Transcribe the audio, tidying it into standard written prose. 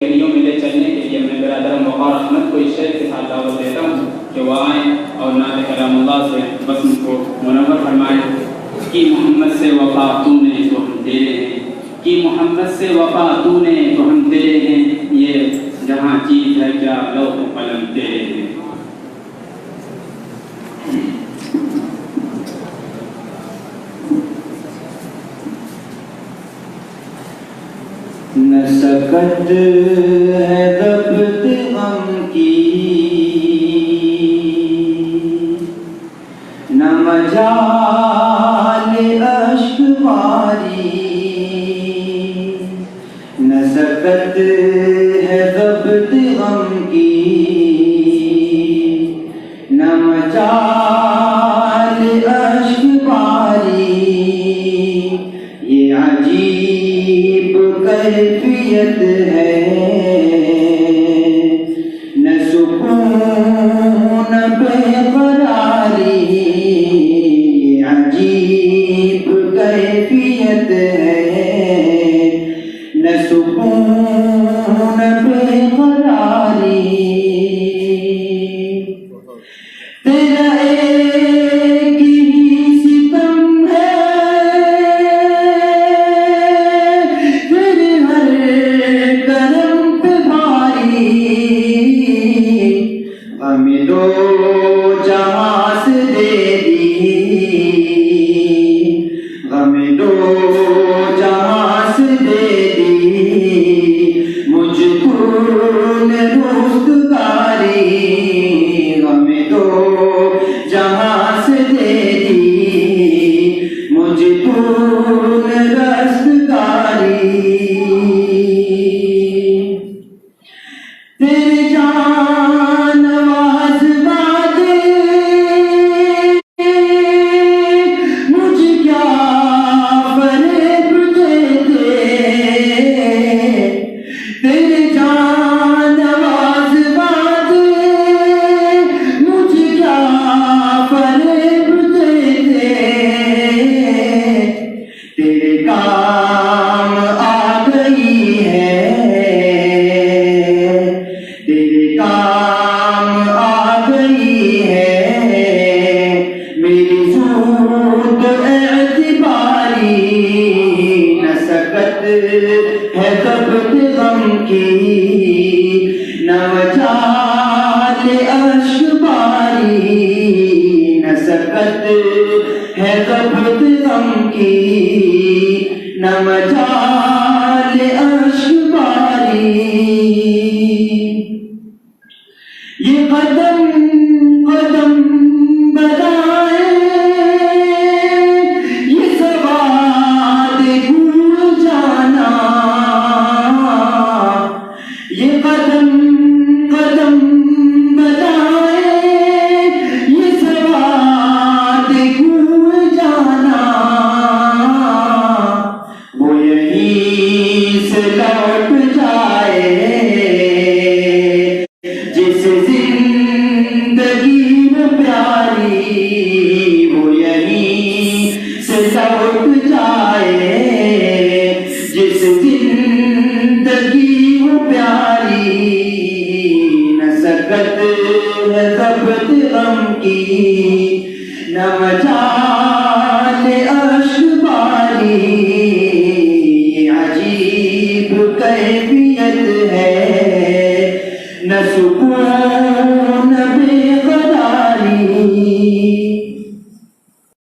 گلیوں میں لے چلنے کے لیے میں برادر وقار احمد کو اس شعر کے ساتھ دعوت دیتا ہوں کہ وہ آئیں اور نعت کلام اللہ سے بزم کو منور فرمائیں کہ محمد سے وفا تو نے تو ہم تیرے ہیں، کہ محمد سے وفا تو نے تو ہم تیرے ہیں، یہ جہاں چیز ہے کیا لوح و قلم تیرے ہیں۔ نہ سکت ہے ضبط غم کی، نہ مجال اشک باری، نہ سکت ہے ضبط غم کی، نہ مجال اشک باری، یہ عجیب کیفیت ہے، نہ سکون بے قراری، یہ عجیب کیفیت ہے، نہ سکون بے قراری، تیرا ایک ہی ستم ہے، تیرے ہر کرم پہ بھاری، ہمیں دو جہاں سے دے دی، ہمیں دو جہاں سے دے دی، مجھ کو نے روزگاری، ہمیں دو جہاں سے دے دی، مجھ کو نے رستگاری، تیرے جان نواز وعدے مجھ کیا فریب دیتے، تیرے جان نواز وعدے مجھ کیا فریب دیتے، تیرے کام آ گئی ہے، تیرے کام آ گئی ہے، میری زود اعتباری، نہ سکت ہے ضبط غم کی، نہ مجال اشک باری، نہ سکت ہے ضبط غم کی، نہ مجال اشک باری، یہ قدم قدم بلائے، یہ سواد بھول جانا، یہ قدم قدم بلائے، یہ سواد بھول جانا، وہ یہیں سے لوٹ جائے جس زندگی میں پیاری، وہ یہیں سے لوٹ جائے جس زندگی میں پیاری، نہ سکت ہے ضبط غم کی، نہ مجال اشک باری، عجیب کیفیت ہے، نہ سکون بے قراری۔